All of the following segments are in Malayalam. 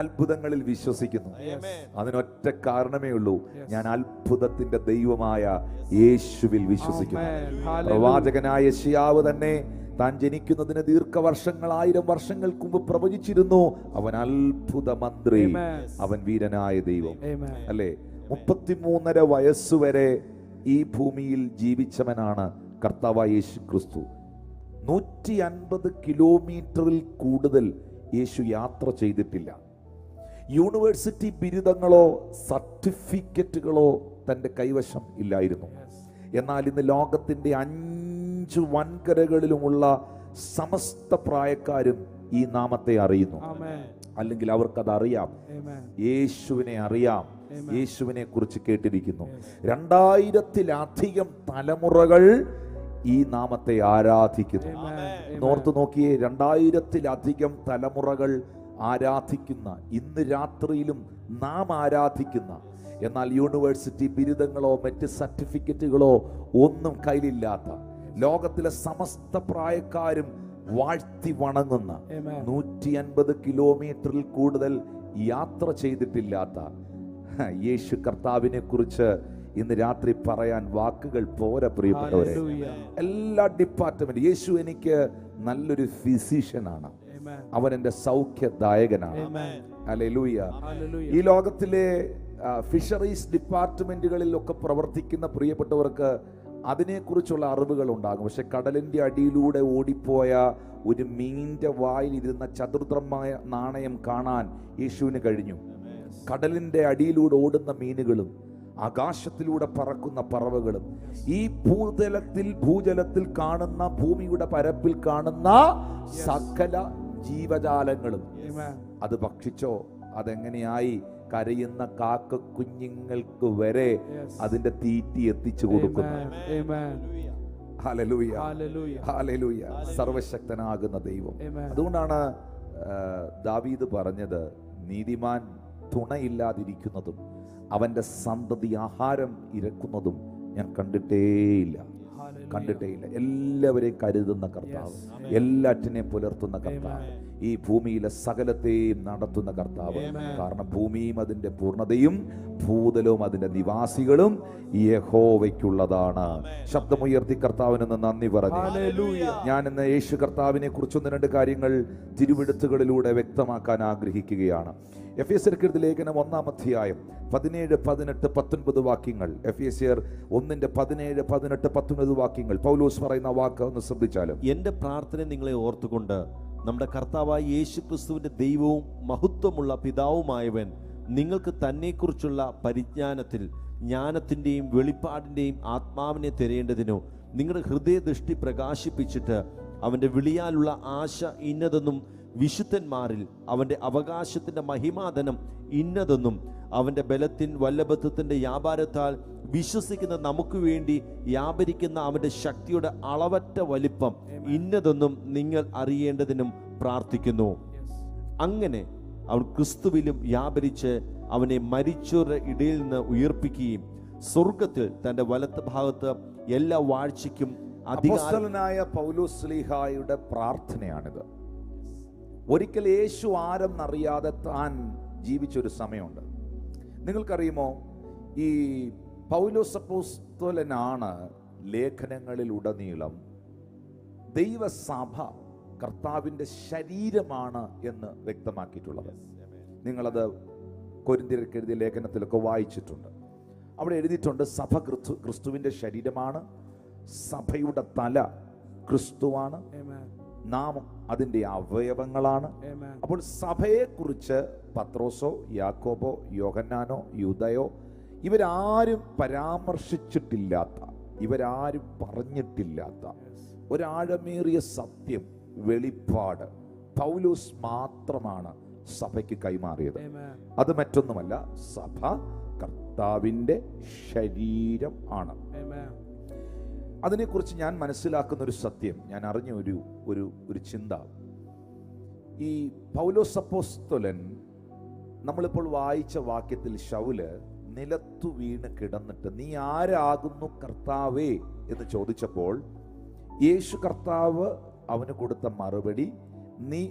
അത്ഭുതങ്ങളിൽ വിശ്വസിക്കുന്നു. അതിനൊറ്റ കാരണമേ ഉള്ളൂ, ഞാൻ അത്ഭുതത്തിന്റെ ദൈവമായ യേശുവിൽ വിശ്വസിക്കുന്നു. പ്രവാചകനായ യെശയ്യാവ് തന്നെ താൻ ജനിക്കുന്നതിന് ദീർഘവർഷങ്ങൾ, 1000 വർഷങ്ങൾക്ക് മുമ്പ് പ്രവചിച്ചിരുന്നു. അവൻ അത്ഭുത മന്ത്രി, അവൻ വീരനായ ദൈവം. അല്ലേ? 33.5 വയസ്സുവരെ ഈ ഭൂമിയിൽ ജീവിച്ചവനാണ് കർത്താവായ യേശു ക്രിസ്തു. 150 കിലോമീറ്ററിൽ കൂടുതൽ യേശു യാത്ര ചെയ്തിട്ടില്ല. യൂണിവേഴ്സിറ്റി ബിരുദങ്ങളോ സർട്ടിഫിക്കറ്റുകളോ തൻ്റെ കൈവശം ഇല്ലായിരുന്നു. എന്നാൽ ഇന്ന് ലോകത്തിൻ്റെ 5 വൻകരകളിലുമുള്ള സമസ്ത പ്രായക്കാരും ഈ നാമത്തെ അറിയുന്നു. അല്ലെങ്കിൽ അവർക്കത് അറിയാം, യേശുവിനെ അറിയാം, യേശുവിനെ കുറിച്ച് കേട്ടിരിക്കുന്നു. 2000-ലധികം തലമുറകൾ ഈ നാമത്തെ ആരാധിക്കുന്നു. ഓർത്തു നോക്കിയേ, 2000-ലധികം തലമുറകൾ ആരാധിക്കുന്ന, ഇന്ന് രാത്രിയിലും നാം ആരാധിക്കുന്ന, എന്നാൽ യൂണിവേഴ്സിറ്റി ബിരുദങ്ങളോ മറ്റ് സർട്ടിഫിക്കറ്റുകളോ ഒന്നും കയ്യിലില്ലാത്ത, ലോകത്തിലെ സമസ്ത പ്രായക്കാരും വാഴ്ത്തി വണങ്ങുന്ന, 150 കിലോമീറ്ററിൽ കൂടുതൽ യാത്ര ചെയ്തിട്ടില്ലാത്ത യേശു കർത്താവിനെ കുറിച്ച് ഇന്ന് രാത്രി പറയാൻ വാക്കുകൾ പോരാ പ്രിയപ്പെട്ടവരെ. എല്ലാ ഡിപ്പാർട്ട്മെന്റ്, യേശു എനിക്ക് നല്ലൊരു ഫിസിഷ്യനാണ്, അവൻ എൻ്റെ സൗഖ്യദായകനാണ്. ഹല്ലേലൂയ. ഈ ലോകത്തിലെ ഫിഷറീസ് ഡിപ്പാർട്ട്മെന്റുകളിലൊക്കെ പ്രവർത്തിക്കുന്ന പ്രിയപ്പെട്ടവർക്ക് അതിനെക്കുറിച്ചുള്ള അറിവുകൾ ഉണ്ടാകും. പക്ഷെ കടലിൻ്റെ അടിയിലൂടെ ഓടിപ്പോയ ഒരു മീനിന്റെ വായിലിരുന്ന ചതുർദ്രമായ നാണയം കാണാൻ യേശുവിന് കഴിഞ്ഞു. കടലിൻ്റെ അടിയിലൂടെ ഓടുന്ന മീനുകളും ആകാശത്തിലൂടെ പറക്കുന്ന പറവകളും ഈ ഭൂജലത്തിൽ കാണുന്ന, ഭൂമിയുടെ പരപ്പിൽ കാണുന്ന സകല ജീവജാലങ്ങളും അത് ഭക്ഷിച്ചോ, അതെങ്ങനെയായി കരയുന്ന കാക്ക കുഞ്ഞുങ്ങൾക്ക് വരെ അതിന്റെ തീറ്റി എത്തിച്ചു കൊടുക്കുന്നു. Hallelujah, hallelujah. സർവശക്തനാകുന്ന ദൈവം. അതുകൊണ്ടാണ് ദാവീദ് പറഞ്ഞത്, നീതിമാൻ തുണയില്ലാതിരിക്കുന്നതും അവന്റെ സന്തതി ആഹാരം ഇരക്കുന്നതും ഞാൻ കണ്ടിട്ടേയില്ല. എല്ലാവരെയും കരുതുന്ന കർത്താവ്, എല്ലാറ്റിനെയും പുലർത്തുന്ന കർത്താവ്, ഈ ഭൂമിയിലെ സകലത്തെയും നടത്തുന്ന കർത്താവ്. കാരണം ഭൂമിയും അതിന്റെ പൂർണ്ണതയും ഭൂതലവും അതിന്റെ നിവാസികളും യഹോവയ്ക്കുള്ളതാണ്. ശബ്ദമുയർത്തി കർത്താവിന് നന്ദി പറഞ്ഞു. ഞാൻ ഇന്ന് യേശു കർത്താവിനെ കുറിച്ച് 1-2 കാര്യങ്ങൾ തിരുവെഴുത്തുകളിലൂടെ വ്യക്തമാക്കാൻ ആഗ്രഹിക്കുകയാണ്. എഫേസ്യർക്കെഴുതിയ ലേഖനം 1-ാം അധ്യായം 17, 18, 19 വാക്യങ്ങൾ. എഫേസ്യർ 1:17, 18, 19 വാക്യങ്ങൾ. പൗലോസ് പറയുന്ന വാക്ക് ഒന്ന് ശ്രദ്ധിച്ചാലും. എന്റെ പ്രാർത്ഥന നിങ്ങളെ ഓർത്തുകൊണ്ട് നമ്മുടെ കർത്താവായ യേശു ക്രിസ്തുവിന്റെ ദൈവവും മഹത്വമുള്ള പിതാവുമായവൻ നിങ്ങൾക്ക് തന്നെക്കുറിച്ചുള്ള പരിജ്ഞാനത്തിൽ ജ്ഞാനത്തിന്റെയും വെളിപ്പാടിന്റെയും ആത്മാവിനെ തിരയേണ്ടതിനോ നിങ്ങളുടെ ഹൃദയദൃഷ്ടി പ്രകാശിപ്പിച്ചിട്ട് അവന്റെ വിളിയാലുള്ള ആശ ഇന്നതെന്നും വിശുദ്ധന്മാരിൽ അവന്റെ അവകാശത്തിന്റെ മഹിമാധനം ഇന്നതെന്നും അവന്റെ ബലത്തിൻ വല്ലഭത്വത്തിന്റെ വ്യാപാരത്താൽ വിശ്വസിക്കുന്ന നമുക്ക് വേണ്ടി വ്യാപരിക്കുന്ന അവന്റെ ശക്തിയുടെ അളവറ്റ വലിപ്പം ഇന്നതെന്നും നിങ്ങൾ അറിയേണ്ടതിനും പ്രാർത്ഥിക്കുന്നു. അങ്ങനെ അവൻ ക്രിസ്തുവിലും വ്യാപരിച്ച് അവനെ മരിച്ചവരുടെ ഇടയിൽ നിന്ന് ഉയർപ്പിക്കുകയും സ്വർഗത്തിൽ തന്റെ വലത്ത് ഭാഗത്ത് എല്ലാ വാഴ്ചയ്ക്കും അപ്പോസ്തലനായ പൗലോസ് ശ്ലീഹായുടെ പ്രാർത്ഥനയാണിത്. ഒരിക്കൽ യേശു ആരെന്നറിയാതെ താൻ ജീവിച്ചൊരു സമയമുണ്ട്. നിങ്ങൾക്കറിയുമോ, ഈ പൗലോസ് അപ്പോസ്തലനാണ് ലേഖനങ്ങളിൽ ഉടനീളം ദൈവസഭ കർത്താവിൻ്റെ ശരീരമാണ് എന്ന് വ്യക്തമാക്കിയിട്ടുള്ളത്. നിങ്ങളത് കൊരിന്ത്യർക്ക് എഴുതിയ ലേഖനത്തിലൊക്കെ വായിച്ചിട്ടുണ്ട്. അവിടെ എഴുതിയിട്ടുണ്ട്, സഭ ക്രിസ്തുവിൻ്റെ ശരീരമാണ്, സഭയുടെ തല ക്രിസ്തുവാണ്, നാം അതിൻ്റെ അവയവങ്ങളാണ്. അപ്പോൾ സഭയെക്കുറിച്ച് പത്രോസോ യാക്കോബോ യോഹന്നാനോ യൂദയോ ഇവരാരും പരാമർശിച്ചിട്ടില്ലാത്ത, ഇവരാരും പറഞ്ഞിട്ടില്ലാത്ത ഒരാഴമേറിയ സത്യം, വെളിപ്പാട് പൗലോസ് മാത്രമാണ് സഭയ്ക്ക് കൈമാറിയത്. അത് മറ്റൊന്നുമല്ല, സഭ കർത്താവിൻ്റെ ശരീരം ആണ്. അതിനെക്കുറിച്ച് ഞാൻ മനസ്സിലാക്കുന്ന ഒരു സത്യം, ഞാൻ അറിഞ്ഞ ഒരു ചിന്ത, ഈ പൗലോസ് അപ്പോസ്തലൻ നമ്മളിപ്പോൾ വായിച്ച വാക്യത്തിൽ ശൗല് നിലത്തു വീണ് കിടന്നിട്ട് നീ ആരാകുന്നു കർത്താവേ എന്ന് ചോദിച്ചപ്പോൾ യേശു കർത്താവ് അവന് കൊടുത്ത മറുപടി, നീ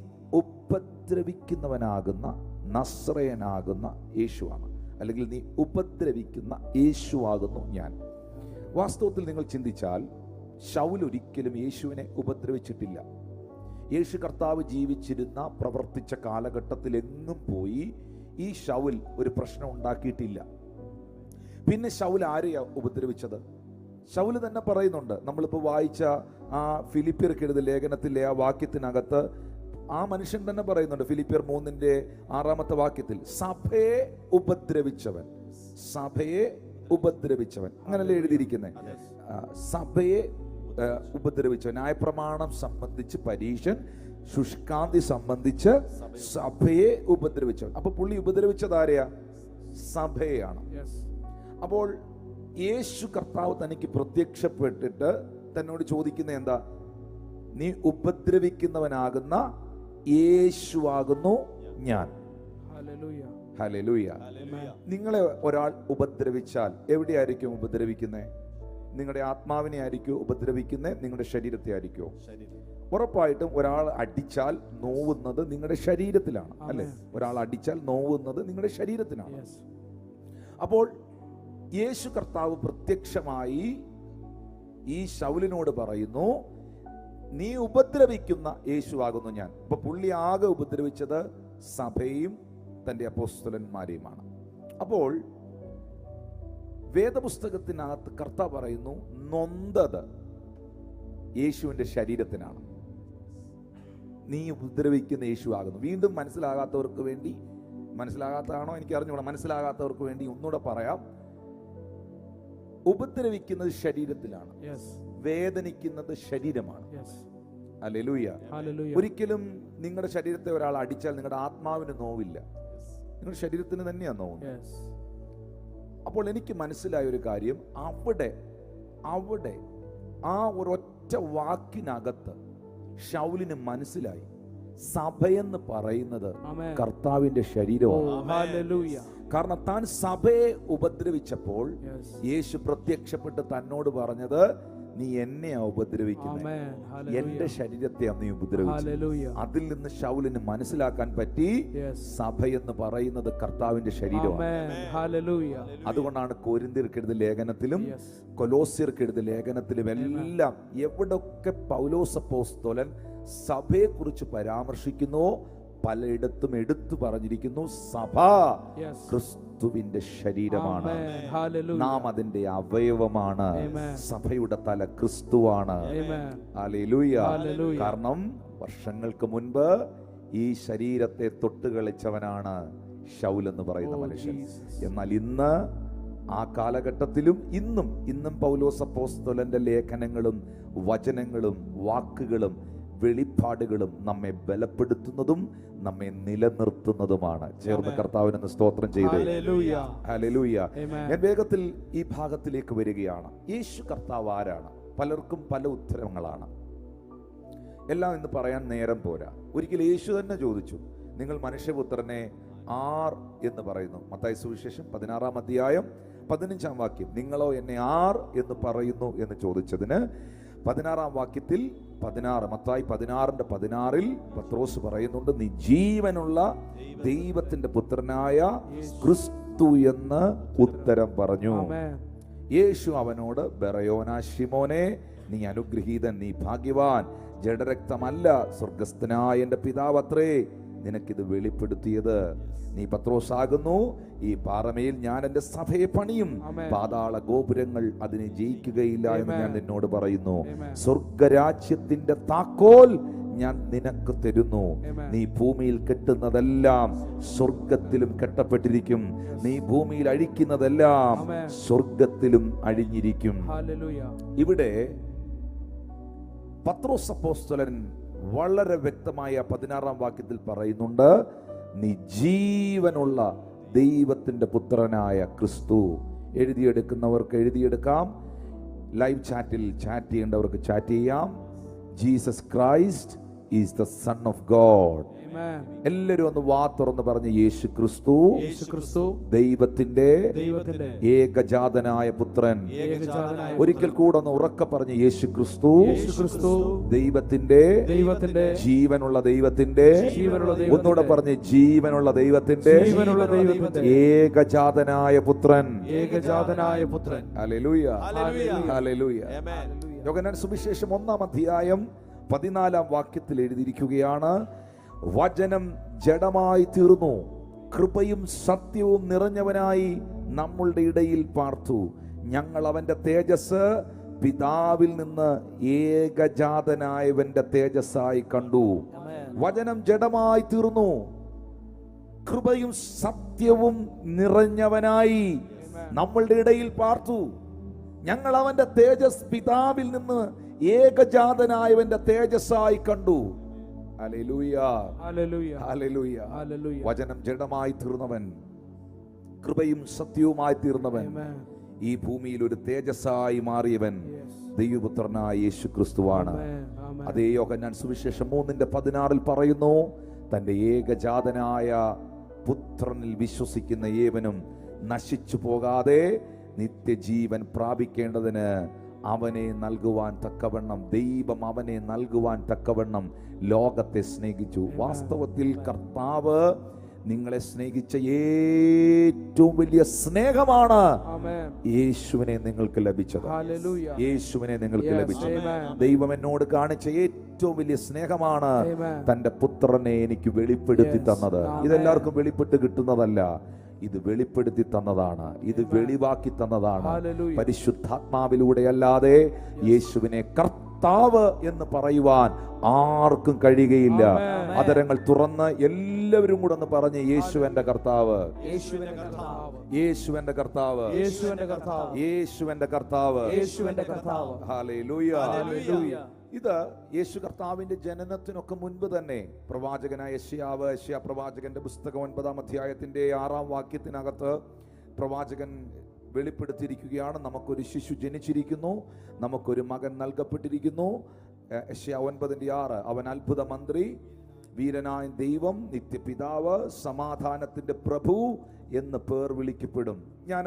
ഉപദ്രവിക്കുന്നവനാകുന്ന നസ്രയനാകുന്ന യേശുവാണ്, അല്ലെങ്കിൽ നീ ഉപദ്രവിക്കുന്ന യേശുവാകുന്നു ഞാൻ. വാസ്തവത്തിൽ നിങ്ങൾ ചിന്തിച്ചാൽ ശൗൽ ഒരിക്കലും യേശുവിനെ ഉപദ്രവിച്ചിട്ടില്ല. യേശു കർത്താവ് ജീവിച്ചിരുന്ന പ്രവർത്തിച്ച കാലഘട്ടത്തിൽ എങ്ങും പോയി ഈ ശൗൽ ഒരു പ്രശ്നം ഉണ്ടാക്കിയിട്ടില്ല. പിന്നെ ശൗൽ ആരെയാ ഉപദ്രവിച്ചത്? ശൗൽ തന്നെ പറയുന്നുണ്ട്, നമ്മളിപ്പോൾ വായിച്ച ആ ഫിലിപ്പിയർക്ക് എഴുതിയ ലേഖനത്തിലെ ആ വാക്യത്തിനകത്ത് ആ മനുഷ്യൻ തന്നെ പറയുന്നുണ്ട്, ഫിലിപ്പിയർ 3:6 വാക്യത്തിൽ, സഭയെ ഉപദ്രവിച്ചവൻ, സഭയെ ഉപദ്രവിച്ചവൻ, അങ്ങനല്ലേ എഴുതിയിരിക്കുന്നത്. സഭയെ ഉപദ്രവിച്ചവൻ, ന്യായപ്രമാണം സംബന്ധിച്ച് പരീശൻ, ശുഷ്കാന്തി സംബന്ധിച്ച് സഭയെ ഉപദ്രവിച്ചവൻ. അപ്പൊ പുള്ളി ഉപദ്രവിച്ചത് ആരെയാ? സഭയെയാണ്. അപ്പോൾ യേശു കർത്താവ് തനിക്ക് പ്രത്യക്ഷപ്പെട്ടിട്ട് തന്നോട് ചോദിക്കുന്ന എന്താ? നീ ഉപദ്രവിക്കുന്നവനാകുന്ന യേശുവാകുന്നു ഞാൻ. ഹല്ലേലൂയ. നിങ്ങളെ ഒരാൾ ഉപദ്രവിച്ചാൽ എവിടെയായിരിക്കും ഉപദ്രവിക്കുന്നത്? നിങ്ങളുടെ ആത്മാവിനെ ആയിരിക്കും ഉപദ്രവിക്കുന്നത്? നിങ്ങളുടെ ശരീരത്തെ ആയിരിക്കുമോ? ഉറപ്പായിട്ടും ഒരാൾ അടിച്ചാൽ നോവുന്നത് നിങ്ങളുടെ ശരീരത്തിലാണ്, അല്ലെ? ഒരാൾ അടിച്ചാൽ നോവുന്നത് നിങ്ങളുടെ ശരീരത്തിലാണ്. അപ്പോൾ യേശു കർത്താവ് പ്രത്യക്ഷമായി ഈ ശൗലിനോട് പറയുന്നു, നീ ഉപദ്രവിക്കുന്ന യേശുവാകുന്നു ഞാൻ. അപ്പൊ പുള്ളി ആകെ ഉപദ്രവിച്ചത് സഭയും തന്റെ അപ്പോസ്തലന്മാരെയുമാണ്. അപ്പോൾ വേദപുസ്തകത്തിനകത്ത് കർത്താവ് പറയുന്നു, നൊന്തത് യേശുവിന്റെ ശരീരത്തിനാണ്, നീ ഉപദ്രവിക്കുന്ന യേശുവാകുന്നു. വീണ്ടും മനസ്സിലാകാത്തവർക്ക് വേണ്ടി, മനസ്സിലാകാത്തതാണോ എനിക്ക് അറിഞ്ഞുകൂടാ, മനസ്സിലാകാത്തവർക്ക് വേണ്ടി ഒന്നുകൂടെ പറയാം. ഉപദ്രവിക്കുന്നത് ശരീരത്തിലാണ്, വേദനിക്കുന്നത് ശരീരമാണ്. ഹല്ലേലൂയ. ഒരിക്കലും നിങ്ങളുടെ ശരീരത്തെ ഒരാൾ അടിച്ചാൽ നിങ്ങളുടെ ആത്മാവിന് നോവില്ല, നിങ്ങളുടെ ശരീരത്തിന് തന്നെയാണ് നോവുന്നത്. അപ്പോൾ എനിക്ക് മനസ്സിലായ ഒരു കാര്യം, അവിടെ ആ ഒരൊറ്റ വാക്കിനകത്ത് ശൗലിന് മനസ്സിലായി, സഭയെന്ന് പറയുന്നത് കർത്താവിന്റെ ശരീരമാണ്. കാരണം താൻ സഭയെ ഉപദ്രവിച്ചപ്പോൾ യേശു പ്രത്യക്ഷപ്പെട്ട് തന്നോട് പറഞ്ഞത്, നീ എന്നെയാ ഉപദ്രവിക്കുന്നത്, എന്റെ ശരീരത്തെയാ നീ ഉപദ്രവിച്ചത്. അതിൽ നിന്ന് ശൗലിന് മനസ്സിലാക്കാൻ പറ്റി, സഭയെന്ന് പറയുന്നത് കർത്താവിന്റെ ശരീരമാണ്. അതുകൊണ്ടാണ് കൊരിന്ത്യർക്കെഴുതിയ ലേഖനത്തിലും കൊലോസ്യർക്കെഴുതിയ ലേഖനത്തിലും എല്ലാം എവിടൊക്കെ പൗലോസ് അപ്പോസ്തലൻ സഭയെ കുറിച്ച് പരാമർശിക്കുന്നുവോ പലയിടത്തും എടുത്തു പറഞ്ഞിരിക്കുന്നു, സഭ ക്രിസ്തുവിന്റെ ശരീരമാണ്, നാം അതിന്റെ അവയവമാണ്, സഭയുടെ തല ക്രിസ്തുവാണ്. ഹല്ലേലൂയ. കാരണം വർഷങ്ങൾക്ക് മുൻപ് ഈ ശരീരത്തെ തൊട്ടുകളിച്ചവനാണ് ശൗൽ എന്ന് പറയുന്ന മനുഷ്യൻ. എന്നാൽ ഇന്ന് ആ കാലഘട്ടത്തിലും ഇന്നും പൗലോസ് അപ്പോസ്തലന്റെ ലേഖനങ്ങളും വചനങ്ങളും വാക്കുകളും വെളിപ്പാടുകളും നമ്മെ ബലപ്പെടുത്തുന്നതും നമ്മെ നിലനിർത്തുന്നതുമാണ്. ചേർന്ന് കർത്താവിന് സ്തോത്രം ചെയ്തേ. ഹല്ലേലൂയ. ഞാൻ വേഗത്തിൽ ഈ ഭാഗത്തിലേക്ക് വരികയാണ്. യേശു കർത്താവ് ആരാണ്? പലർക്കും പല ഉത്തരങ്ങളാണ്. എല്ലാം ഇന്ന് പറയാൻ നേരം പോരാ. ഒരിക്കൽ യേശു തന്നെ ചോദിച്ചു, നിങ്ങൾ മനുഷ്യപുത്രനെ ആർ എന്ന് പറയുന്നു? മത്തായി സുവിശേഷം 16 വാക്യം, നിങ്ങളോ എന്നെ ആർ എന്ന് പറയുന്നു എന്ന് ചോദിച്ചതിന് 16 വാക്യത്തിൽ മത്തായി 16:16 പത്രോസ് പറയുന്നുണ്ട്, നീ ജീവനുള്ള ദൈവത്തിന്റെ പുത്രനായ ക്രിസ്തു എന്ന് ഉത്തരം പറഞ്ഞു. യേശു അവനോട്, ബറയോനാ ശിമോനെ, നീ അനുഗ്രഹീതൻ, നീ ഭാഗ്യവാൻ, ജഡരക്തമല്ല സ്വർഗസ്ഥനായ എന്റെ പിതാവ് അത്രേ നിനക്കിത് വെളിപ്പെടുത്തിയത്. നീ പത്രോസാകുന്നു, ഈ പാറമേൽ ഞാൻ എന്റെ സഭയെ പണിയും, പാതാള ഗോപുരങ്ങൾ അതിനെ ജയിക്കുകയില്ല എന്ന് ഞാൻ നിന്നോട് പറയുന്നു. സ്വർഗരാജ്യത്തിന്റെ താക്കോൽ ഞാൻ നിനക്ക് തരുന്നു. നീ ഭൂമിയിൽ കെട്ടുന്നതെല്ലാം സ്വർഗത്തിലും കെട്ടപ്പെട്ടിരിക്കും, നീ ഭൂമിയിൽ അഴിക്കുന്നതെല്ലാം സ്വർഗത്തിലും അഴിഞ്ഞിരിക്കും. ഇവിടെ പത്രോസ് അപ്പോസ്തലൻ വളരെ വ്യക്തമായ 16 വാക്യത്തിൽ പറയുന്നുണ്ട്, നീ ജീവനുള്ള ദൈവത്തിന്റെ പുത്രനായ ക്രിസ്തു. എഴുതിയെടുക്കുന്നവർക്ക് എഴുതിയെടുക്കാം, ലൈവ് ചാറ്റിൽ ചാറ്റ് ചെയ്യേണ്ടവർക്ക് ചാറ്റ് ചെയ്യാം. Jesus Christ is the son of God. എല്ലാരും ഒന്ന് വാ തുറന്ന് പറഞ്ഞ് യേശു ക്രിസ്തു ദൈവത്തിന്റെ ഏകജാതനായ പുത്രൻ. ഒരിക്കൽ കൂടെ ഒന്ന് ഉറക്കെ പറഞ്ഞ് യേശു ക്രിസ്തു ദൈവത്തിന്റെ ജീവനുള്ള ദൈവത്തിന്റെ, ഒന്നുകൂടെ പറഞ്ഞ് ജീവനുള്ള ദൈവത്തിന്റെ ഏകജാതനായ പുത്രൻ. Hallelujah, hallelujah. യോഹന്നാൻ സുവിശേഷം 1-ാം അധ്യായം 14-ാം വാക്യത്തിൽ എഴുതിയിരിക്കുകയാണ്, വചനം ജഡമായി തീർന്നു, കൃപയും സത്യവും നിറഞ്ഞവനായി നമ്മളുടെ ഇടയിൽ പാർത്തു, ഞങ്ങൾ അവന്റെ തേജസ് പിതാവിൽ നിന്ന് ഏകജാതനായവന്റെ തേജസ്സായി കണ്ടു. വചനം ജഡമായി തീർന്നു, കൃപയും സത്യവും നിറഞ്ഞവനായി നമ്മളുടെ ഇടയിൽ പാർത്തു, ഞങ്ങൾ അവന്റെ തേജസ് പിതാവിൽ നിന്ന് ഏകജാതനായവന്റെ തേജസ്സായി കണ്ടു. Hallelujah, hallelujah. വചനം ജഡമായി തീർന്നവൻ, കൃപയും സത്യവുമായി തീർന്നവൻ, ഈ ഭൂമിയിൽ ഒരു തേജസ്സായി മാറിയവൻ ദൈവപുത്രനായ യേശു ക്രിസ്തുവാണ്. അതേ യോഹന്നാൻ സുവിശേഷം 3:16 പറയുന്നു, തന്റെ ഏകജാതനായ പുത്രനിൽ വിശ്വസിക്കുന്ന ഏവനും നശിച്ചു പോകാതെ നിത്യജീവൻ പ്രാപിക്കേണ്ടതിന് അവനെ നൽകുവാൻ തക്കവണ്ണം, ദൈവം അവനെ നൽകുവാൻ തക്കവണ്ണം ലോകത്തെ സ്നേഹിച്ചു. വാസ്തവത്തിൽ കർത്താവ് നിങ്ങളെ സ്നേഹിച്ച ഏറ്റവും വലിയ സ്നേഹമാണ് യേശുവിനെ നിങ്ങൾക്ക് ലഭിച്ചത്. യേശുവിനെ നിങ്ങൾക്ക് ലഭിച്ചത്. ദൈവം എന്നോട് കാണിച്ച ഏറ്റവും വലിയ സ്നേഹമാണ് തന്റെ പുത്രനെ എനിക്ക് വെളിപ്പെടുത്തി തന്നത്. ഇതെല്ലാവർക്കും വെളിപ്പെട്ട് കിട്ടുന്നതല്ല, ഇത് വെളിപ്പെടുത്തി തന്നതാണ്, ഇത് വെളിവാക്കി തന്നതാണ്. പരിശുദ്ധാത്മാവിലൂടെ അല്ലാതെ യേശുവിനെ കർത്താവ് എന്ന് പറയുവാൻ ആർക്കും കഴിയുകയില്ല. അതരങ്ങൾ തുറന്ന് എല്ലാവരും കൂടെ ഒന്ന് പറഞ്ഞ് യേശുവിന്റെ കർത്താവ്, യേശുവിന്റെ കർത്താവ്, യേശുവിന്റെ കർത്താവ്. ഹല്ലേലൂയ. ഇത് യേശു കർത്താവിന്റെ ജനനത്തിനൊക്കെ മുൻപ് തന്നെ പ്രവാചകനായ യെശയ്യാ പ്രവാചകന്റെ പുസ്തകം 9-ാം അധ്യായത്തിന്റെ 6-ാം വാക്യത്തിനകത്ത് പ്രവാചകൻ വെളിപ്പെടുത്തിയിരിക്കുകയാണ്, നമുക്കൊരു ശിശു ജനിച്ചിരിക്കുന്നു, നമുക്കൊരു മകൻ നൽകപ്പെട്ടിരിക്കുന്നു. യെശയ്യാ 9:6, അവൻ അത്ഭുത മന്ത്രി, വീരനായ ദൈവം, നിത്യപിതാവ്, സമാധാനത്തിന്റെ പ്രഭു എന്ന് പേർ വിളിക്കപ്പെടും. ഞാൻ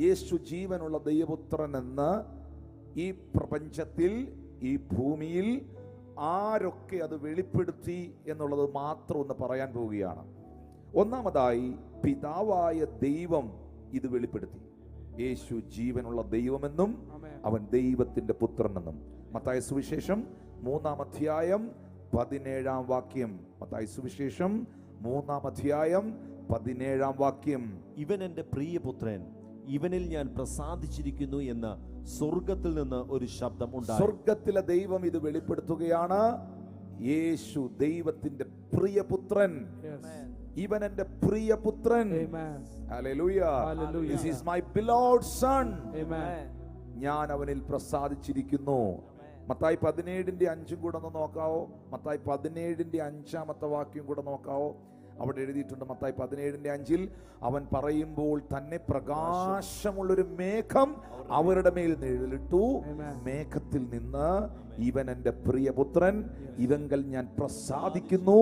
യേശു ജീവനുള്ള ദൈവപുത്രൻ എന്ന് ഈ പ്രപഞ്ചത്തിൽ, ഈ ഭൂമിയിൽ ആരൊക്കെ അത് വെളിപ്പെടുത്തി എന്നുള്ളത് മാത്രം ഒന്ന് പറയാൻ പോവുകയാണ്. ഒന്നാമതായി പിതാവായ ദൈവം ഇത് വെളിപ്പെടുത്തി. യേശു ജീവനുള്ള ദൈവമെന്നും അവൻ ദൈവത്തിന്റെ പുത്രനെന്നും. മത്തായി സുവിശേഷം 3-ാം അധ്യായം 17-ാം വാക്യം. മത്തായി സുവിശേഷം 3-ാം അധ്യായം 17-ാം വാക്യം. ഇവൻ എൻ്റെ പ്രിയപുത്രൻ, ഇവനിൽ ഞാൻ പ്രസാദിച്ചിരിക്കുന്നു എന്ന് സ്വർഗത്തിൽ നിന്ന് ഒരു ശബ്ദം ഉണ്ടായി. സ്വർഗത്തിലെ ദൈവം ഇത് വെളിപ്പെടുത്തുകയാണ്. യേശു ദൈവത്തിന്റെ പ്രിയപുത്രൻ, ഇവൻ എൻ്റെ പ്രിയപുത്രൻ. Hallelujah. This is my beloved son. ഞാൻ അവനിൽ പ്രസാദിച്ചിരിക്കുന്നു. മത്തായി 17:5 കൂടെ ഒന്ന് നോക്കാവോ? മത്തായി 17:5 വാക്യം കൂടെ നോക്കാവോ? അവിടെ എഴുതിയിട്ടുണ്ട്, മത്തായി 17:5, അവൻ പറയുമ്പോൾ തന്നെ പ്രകാശമുള്ളൊരു മേഘം അവരുടെ മേൽ നിഴലിട്ടു, മേഘത്തിൽ നിന്ന് ഇവൻ എൻ്റെ പ്രിയപുത്രൻ, ഇവങ്കൽ ഞാൻ പ്രസാദിക്കുന്നു,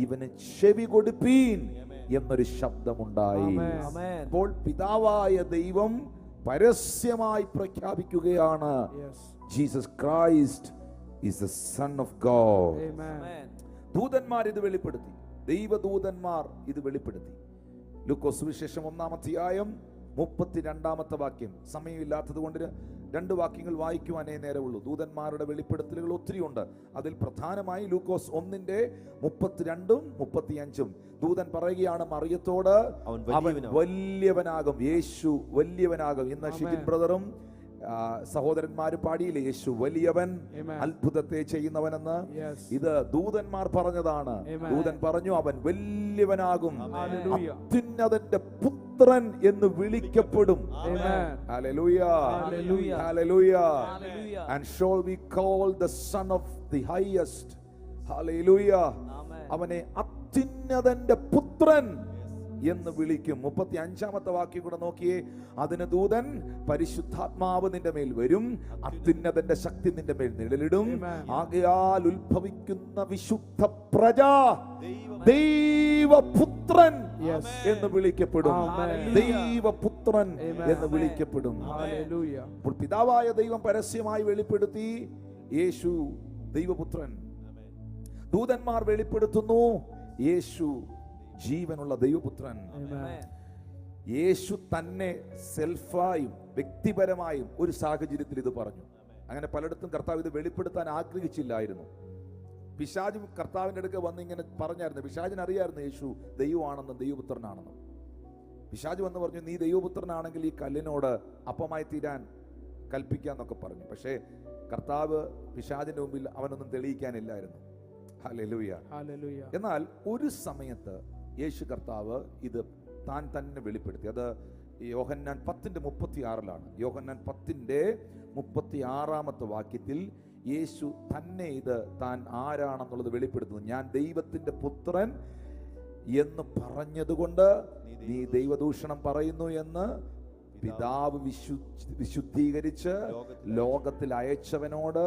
ഇവന് ചെവി കൊടുപ്പീൻ എന്നൊരു ശബ്ദമുണ്ടായി. അപ്പോൾ പിതാവായ ദൈവം പരസ്യമായി പ്രഖ്യാപിക്കുകയാണ്, Jesus Christ is the son of God. ദൂതന്മാർ ഇത് വെളിപ്പെടുത്തി, ദൈവദൂതന്മാർ ഇത് വെളിപ്പെടുത്തി. ലൂക്കോസ് സുവിശേഷം 1-ാം അധ്യായം 32-ാമത്തെ വാക്യം. സമയമില്ലാത്തത് കൊണ്ട് 2 വാക്യങ്ങൾ വായിക്കുവാനേ നേരമുള്ളൂ. ദൂതന്മാരുടെ വെളിപ്പെടുത്തലുകൾ ഒത്തിരി ഉണ്ട്. അതിൽ പ്രധാനമായി ലൂക്കോസ് 1:32-ഉം 35-ഉം ദൂതൻ പറയുകയാണ് മറിയത്തോട്, അവൻ വലിയവനാകും, യേശു വലിയവനാകും. ഇന്ന് ഷിജിൻ ബ്രദറും സഹോദരന്മാരും പാടിയില്ലേ, യേശു വലിയവൻ, അത്ഭുതത്തെ ചെയ്യുന്നവനെന്ന്. ഇത് ദൂതന്മാർ പറഞ്ഞതാണ്. ദൂതൻ പറഞ്ഞു, അവൻ വലിയവനാകും, അത്യുന്നതന്റെ പുത്രൻ എന്ന് വിളിക്കപ്പെടും. Hallelujah, hallelujah. And shall we call the son of the highest. Hallelujah. അവനെ അത്യുന്നതന്റെ പുത്രൻ എന്ന് വിളിക്കും. 35-ാമത്തെ വാക്യം കൂടെ നോക്കിയേ. അതിന് ദൂതൻ പരിശുദ്ധാത്മാവ് നിന്റെ മേൽ വരും, അത്യുന്നതന്റെ ശക്തി നിന്റെ മേൽ നിഴലിടും, ആകയാൽ ഉത്ഭവിക്കുന്ന വിശുദ്ധ പ്രജ ദൈവപുത്രൻ എന്ന് വിളിക്കപ്പെടും. ദൈവപുത്രൻ എന്ന് വിളിക്കപ്പെടും. അപ്പോൾ പിതാവായ ദൈവം പരസ്യമായി വെളിപ്പെടുത്തി യേശു ദൈവപുത്രൻ. ദൂതന്മാർ വെളിപ്പെടുത്തുന്നു യേശു ജീവനുള്ള ദൈവപുത്രൻ. യേശു തന്നെ സെൽഫായും വ്യക്തിപരമായും ഒരു സാഹചര്യത്തിൽ ഇത് പറഞ്ഞു. അങ്ങനെ പലയിടത്തും കർത്താവ് ഇത് വെളിപ്പെടുത്താൻ ആഗ്രഹിച്ചില്ലായിരുന്നു. പിശാചും കർത്താവിന്റെ അടുക്ക വന്ന് ഇങ്ങനെ പറഞ്ഞായിരുന്നു. പിശാചിന് അറിയായിരുന്നു യേശു ദൈവമാണെന്നും ദൈവപുത്രനാണെന്നും. പിശാച് വന്ന് പറഞ്ഞു, നീ ദൈവപുത്രനാണെങ്കിൽ ഈ കല്ലിനോട് അപ്പമായി തീരാൻ കൽപ്പിക്കാന്നൊക്കെ പറഞ്ഞു. പക്ഷേ കർത്താവ് പിശാചിന്റെ മുമ്പിൽ അവനൊന്നും തെളിയിക്കാനില്ലായിരുന്നു. ഹല്ലേലൂയ. എന്നാൽ ഒരു സമയത്ത് യേശു കർത്താവ് ഇത് താൻ തന്നെ വെളിപ്പെടുത്തി. അത് യോഹന്നാൻ 10:36 യോഹന്നാൻ 10:36 വാക്യത്തിൽ യേശു തന്നെ ഇത് താൻ ആരാണെന്നുള്ളത് വെളിപ്പെടുത്തുന്നു. ഞാൻ ദൈവത്തിന്റെ പുത്രൻ എന്ന് പറഞ്ഞതുകൊണ്ട് നീ ദൈവദൂഷണം പറയുന്നു എന്ന് പിതാവ് വിശുദ്ധീകരിച്ച് ലോകത്തിൽ അയച്ചവനോട്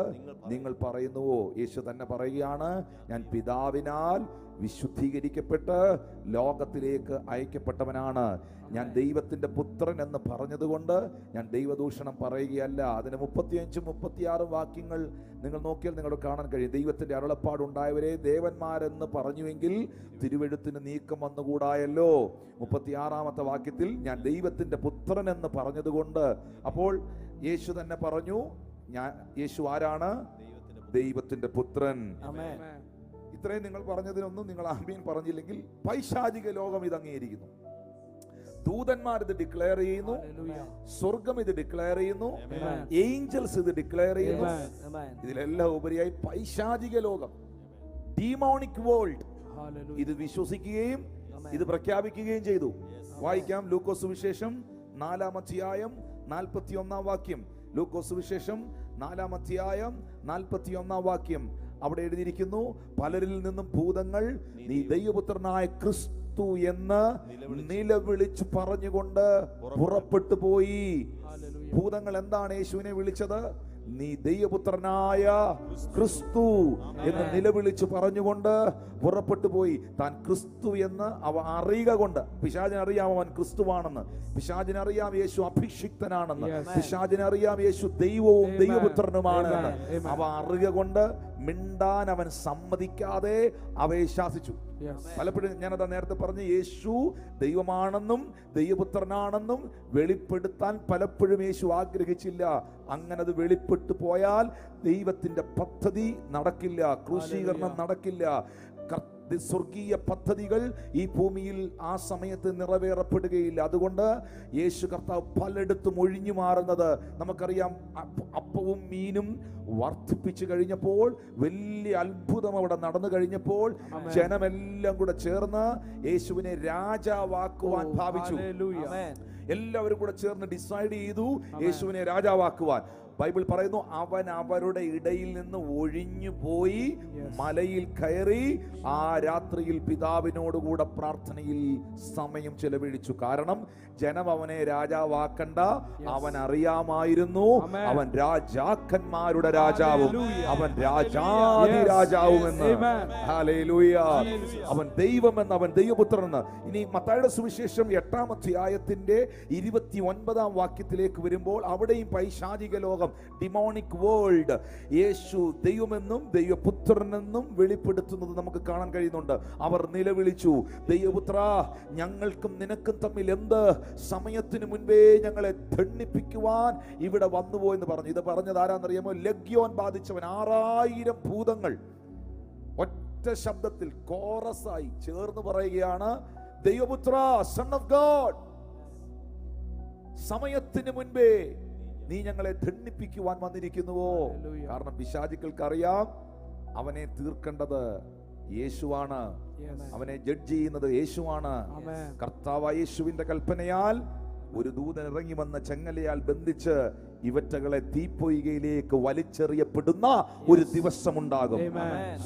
നിങ്ങൾ പറയുന്നുവോ? യേശു തന്നെ പറയുകയാണ്, ഞാൻ പിതാവിനാൽ വിശുദ്ധീകരിക്കപ്പെട്ട് ലോകത്തിലേക്ക് അയക്കപ്പെട്ടവനാണ്. ഞാൻ ദൈവത്തിന്റെ പുത്രൻ എന്ന് പറഞ്ഞതുകൊണ്ട് ഞാൻ ദൈവദൂഷണം പറയുകയല്ല. അതിന് 35-36 വാക്യങ്ങൾ നിങ്ങൾ നോക്കിയാൽ നിങ്ങൾ കാണാൻ കഴിയും. ദൈവത്തിന്റെ അരുളപ്പാടുണ്ടായവരെ ദേവന്മാരെന്ന് പറഞ്ഞുവെങ്കിൽ തിരുവെഴുത്തിന് നീക്കം വന്നുകൂടായല്ലോ. 36-ാമത്തെ വാക്യത്തിൽ ഞാൻ ദൈവത്തിന്റെ പുത്രൻ എന്ന് പറഞ്ഞതുകൊണ്ട്, അപ്പോൾ യേശു തന്നെ പറഞ്ഞു, യേശു ആരാണ്? ദൈവത്തിന്റെ പുത്രൻ. ഇത്രയും നിങ്ങൾ പറഞ്ഞതിനൊന്നും നിങ്ങൾ ആമീൻ പറഞ്ഞില്ലെങ്കിൽ പൈശാചിക ലോകം ഇത് അംഗീകരിക്കുന്നു. ദൂതന്മാർ ഇത് ഡിക്ലെയർ ചെയ്യുന്നു, സ്വർഗം ഇത് ഡിക്ലെയർ ചെയ്യുന്നു, ഏഞ്ചൽസ് ഇത് ഡിക്ലെയർ ചെയ്യുന്നു. ഇതിലെല്ലാം ഉപരിയായി പൈശാചിക ലോകം, ഡീമോണിക് വേൾഡ് ഇത് വിശ്വസിക്കുകയും ഇത് പ്രഖ്യാപിക്കുകയും ചെയ്തു. വായിക്കാം ലൂക്കോസ് സുവിശേഷം 4-ാം അധ്യായം 41-ാം വാക്യം. ലൂക്കോസ് സുവിശേഷം 4-ാം അധ്യായം 41-ാം വാക്യം. അവിടെ എഴുതിയിരിക്കുന്നു, പലരിൽ നിന്നും ഭൂതങ്ങൾ നീ ദൈവപുത്രനായ ക്രിസ്തു എന്ന് നിലവിളിച്ചു പറഞ്ഞുകൊണ്ട് പുറപ്പെട്ടു പോയി. ഭൂതങ്ങൾ എന്താണ് യേശുവിനെ വിളിച്ചത്? നീ ദൈവപുത്രനായ ക്രിസ്തു എന്ന് നിലവിളിച്ചു പറഞ്ഞുകൊണ്ട് പുറപ്പെട്ടു പോയി. താൻ ക്രിസ്തു എന്ന് അവ അറിയുക കൊണ്ട്, പിശാചിനറിയാം അവൻ ക്രിസ്തുവാണെന്ന്, പിശാചിനറിയാം യേശു അഭിഷിക്തനാണെന്ന്, പിശാചിനറിയാം യേശു ദൈവവും ദൈവപുത്രനുമാണെന്ന്. അവ അറിയുക കൊണ്ട് മിണ്ടാൻ അവൻ സമ്മതിക്കാതെ അവയെ ശാസിച്ചു. പലപ്പോഴും ഞാനതാ നേരത്തെ പറഞ്ഞു, യേശു ദൈവമാണെന്നും ദൈവപുത്രനാണെന്നും വെളിപ്പെടുത്താൻ പലപ്പോഴും യേശു ആഗ്രഹിച്ചില്ല. അങ്ങനെ അത് വെളിപ്പെട്ടു പോയാൽ ദൈവത്തിന്റെ പദ്ധതി നടക്കില്ല, ക്രൂശീകരണം നടക്കില്ല. സ്വർഗീയ പദ്ധതികൾ ഈ ഭൂമിയിൽ ആ സമയത്ത് നിറവേറപ്പെടുകയില്ല. അതുകൊണ്ട് യേശു കർത്താവ് പലയിടത്തും ഒഴിഞ്ഞു മാറുന്നത് നമുക്കറിയാം. അപ്പവും മീനും വർദ്ധിപ്പിച്ചു കഴിഞ്ഞപ്പോൾ, വലിയ അത്ഭുതം അവിടെ നടന്നു കഴിഞ്ഞപ്പോൾ, ജനമെല്ലാം കൂടെ ചേർന്ന് യേശുവിനെ രാജാവാക്കുവാൻ ഭാവിച്ചു. എല്ലാവരും കൂടെ ചേർന്ന് ഡിസൈഡ് ചെയ്തു യേശുവിനെ രാജാവാക്കുവാൻ. ബൈബിൾ പറയുന്നു, അവൻ അവരുടെ ഇടയിൽ നിന്ന് ഒഴിഞ്ഞു പോയി മലയിൽ കയറി ആ രാത്രിയിൽ പിതാവിനോടുകൂടെ പ്രാർത്ഥനയിൽ സമയം ചെലവഴിച്ചു. കാരണം ജനം അവനെ രാജാവാക്കണ്ട, അവൻ അറിയാമായിരുന്നു അവൻ രാജാക്കന്മാരുടെ രാജാവും അവൻ രാജാതി രാജാവുമെന്ന്. ഹല്ലേലൂയ. അവൻ ദൈവമെന്ന്, അവൻ ദൈവപുത്രനെന്ന്. ഇനി മത്തായിയുടെ സുവിശേഷം 8-ാം അധ്യായത്തിന്റെ 29-ാം വാക്യത്തിലേക്ക് വരുമ്പോൾ അവിടെയും പൈശാചിക ലോകം, ഡിമോണിക് വേൾഡ്, യേശു ദൈവമെന്നും ദൈവപുത്രനെന്നും വെളിപ്പെടുത്തുന്നത് നമുക്ക് കാണാൻ കഴിയുന്നുണ്ട്. അവർ നിലവിളിച്ചു, ദൈവപുത്ര, ഞങ്ങൾക്കും നിനക്കും തമ്മിൽ എന്ത്? സമയത്തിന് മുൻപേ ഞങ്ങളെ ദണ്ഡിപ്പിക്കുവാൻ ഇവിടെ വന്നുപോയെന്ന് പറഞ്ഞു. ഇത് പറഞ്ഞത് ആരാന്നറിയാമോ? ലഗ്യോൻ ബാധിച്ചവൻ. 6000 ഭൂതങ്ങൾ ഒറ്റ ശബ്ദത്തിൽ കോറസായി ചേർന്ന് പറയുകയാണ്, ദൈവപുത്ര, സൺ ഓഫ് ഗോഡ്, സമയത്തിന് മുൻപേ നീ ഞങ്ങളെ ദണ്ഡിപ്പിക്കുവാൻ വന്നിരിക്കുന്നുവോ? കാരണം പിശാചുക്കൾക്ക് അറിയാം അവനെ തീർക്കേണ്ടത് യേശുവാണ്, അവനെ ജഡ്ജ് ചെയ്യുന്നത് യേശുവാണ്. കർത്താവായ യേശുവിന്റെ കൽപ്പനയാൽ ഒരു ദൂതൻ ഇറങ്ങി വന്ന ചെങ്ങലയാൽ ബന്ധിച്ച് ഇവറ്റകളെ തീപ്പൊയ്കയിലേക്ക് വലിച്ചെറിയപ്പെടുന്ന ഒരു ദിവസമുണ്ടാകും.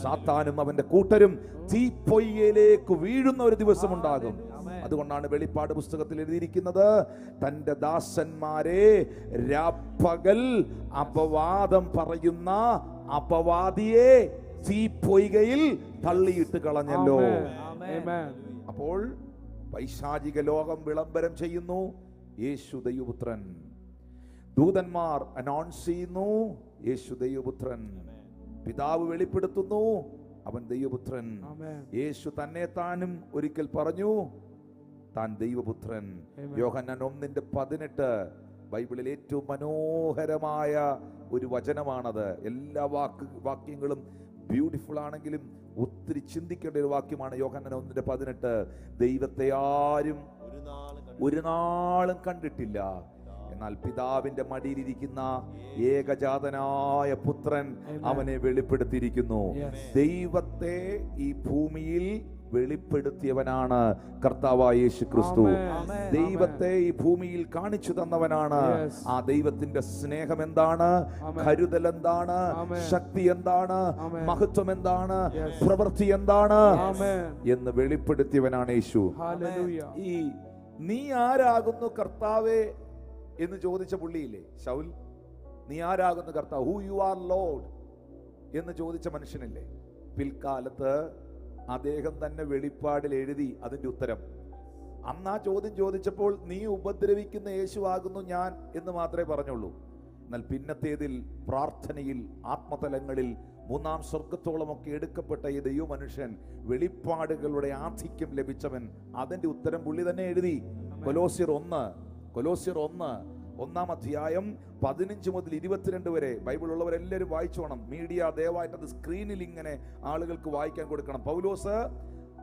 സാത്താനും അവന്റെ കൂട്ടരും തീപ്പൊയ്കയിലേക്ക് വീഴുന്ന ഒരു ദിവസമുണ്ടാകും. അതുകൊണ്ടാണ് വെളിപ്പാട് പുസ്തകത്തിൽ എഴുതിയിരിക്കുന്നത്, തന്റെ ദാസന്മാരെ രാപ്പകൽ അപവാദം പറയുന്ന അപവാദിയെ തീപ്പൊയ്കയിൽ തള്ളിയിട്ട് കളഞ്ഞല്ലോ. അപ്പോൾ പൈശാചിക ലോകം വിളംബരം ചെയ്യുന്നു, യേശു ദൈവപുത്രൻ. ദൂതന്മാർ അനൗൺസ് ചെയ്യുന്നു, യേശു ദൈവപുത്രൻ. പിതാവ് വെളിപ്പെടുത്തുന്നു, അവൻ ദൈവപുത്രൻ. യേശു തന്നെ താനും ഒരിക്കൽ പറഞ്ഞു, താൻ ദൈവപുത്രൻ. യോഹന്നാൻ 1:18 ബൈബിളിൽ ഏറ്റവും മനോഹരമായ ഒരു വചനമാണത്. എല്ലാ വാക്യങ്ങളും ബ്യൂട്ടിഫുൾ ആണെങ്കിലും ഒത്തിരി ചിന്തിക്കേണ്ട ഒരു വാക്യമാണ്. യോഹന്നാൻ 1:18 ദൈവത്തെ ആരും ഒരു നാളും കണ്ടിട്ടില്ല, എന്നാൽ പിതാവിന്റെ മടിയിലിരിക്കുന്ന ഏകജാതനായ പുത്രൻ അവനെ വെളിപ്പെടുത്തിയിരിക്കുന്നു. ദൈവത്തെ ഈ ഭൂമിയിൽ വെളിപ്പെടുത്തിയവനാണ് കർത്താവായ യേശു ക്രിസ്തു. ദൈവത്തെ ഈ ഭൂമിയിൽ കാണിച്ചു തന്നവനാണ്. ആ ദൈവത്തിന്റെ സ്നേഹം എന്താണ്, കരുതൽ എന്താണ്, ശക്തി എന്താണ്, മഹത്വം എന്താണ്, പ്രവൃത്തി എന്താണ് എന്ന് വെളിപ്പെടുത്തിയവനാണ് യേശു. ഈ നീ ആരാകുന്നു കർത്താവേ എന്ന് ചോദിച്ച പുള്ളിയില്ലേ ശൗൽ, നീ ആരാകുന്നു കർത്താവ്, ഹൂ യു ആർ ലോർഡ് എന്ന് ചോദിച്ച മനുഷ്യനില്ലേ, പിൽക്കാലത്ത് അദ്ദേഹം തന്നെ വെളിപ്പാടിൽ എഴുതി അതിന്റെ ഉത്തരം. അന്ന് ആ ചോദ്യം ചോദിച്ചപ്പോൾ നീ ഉപദ്രവിക്കുന്ന യേശു ആകുന്നു ഞാൻ എന്ന് മാത്രമേ പറഞ്ഞുള്ളൂ. എന്നാൽ പിന്നത്തേതിൽ പ്രാർത്ഥനയിൽ ആത്മതലങ്ങളിൽ മൂന്നാം സ്വർഗത്തോളമൊക്കെ എടുക്കപ്പെട്ട ഈ ദൈവമനുഷ്യൻ, വെളിപ്പാടുകളുടെ ആധിക്യം ലഭിച്ചവൻ, അതിന്റെ ഉത്തരം പുള്ളി തന്നെ എഴുതി. കൊലോസ്യർ 1 അധ്യായം 15 മുതൽ 22 വരെ ബൈബിൾ ഉള്ളവരെല്ലാവരും വായിച്ചോണം. മീഡിയ ദയവായിട്ട് അത് സ്ക്രീനിൽ ഇങ്ങനെ ആളുകൾക്ക് വായിക്കാൻ കൊടുക്കണം. പൗലോസ്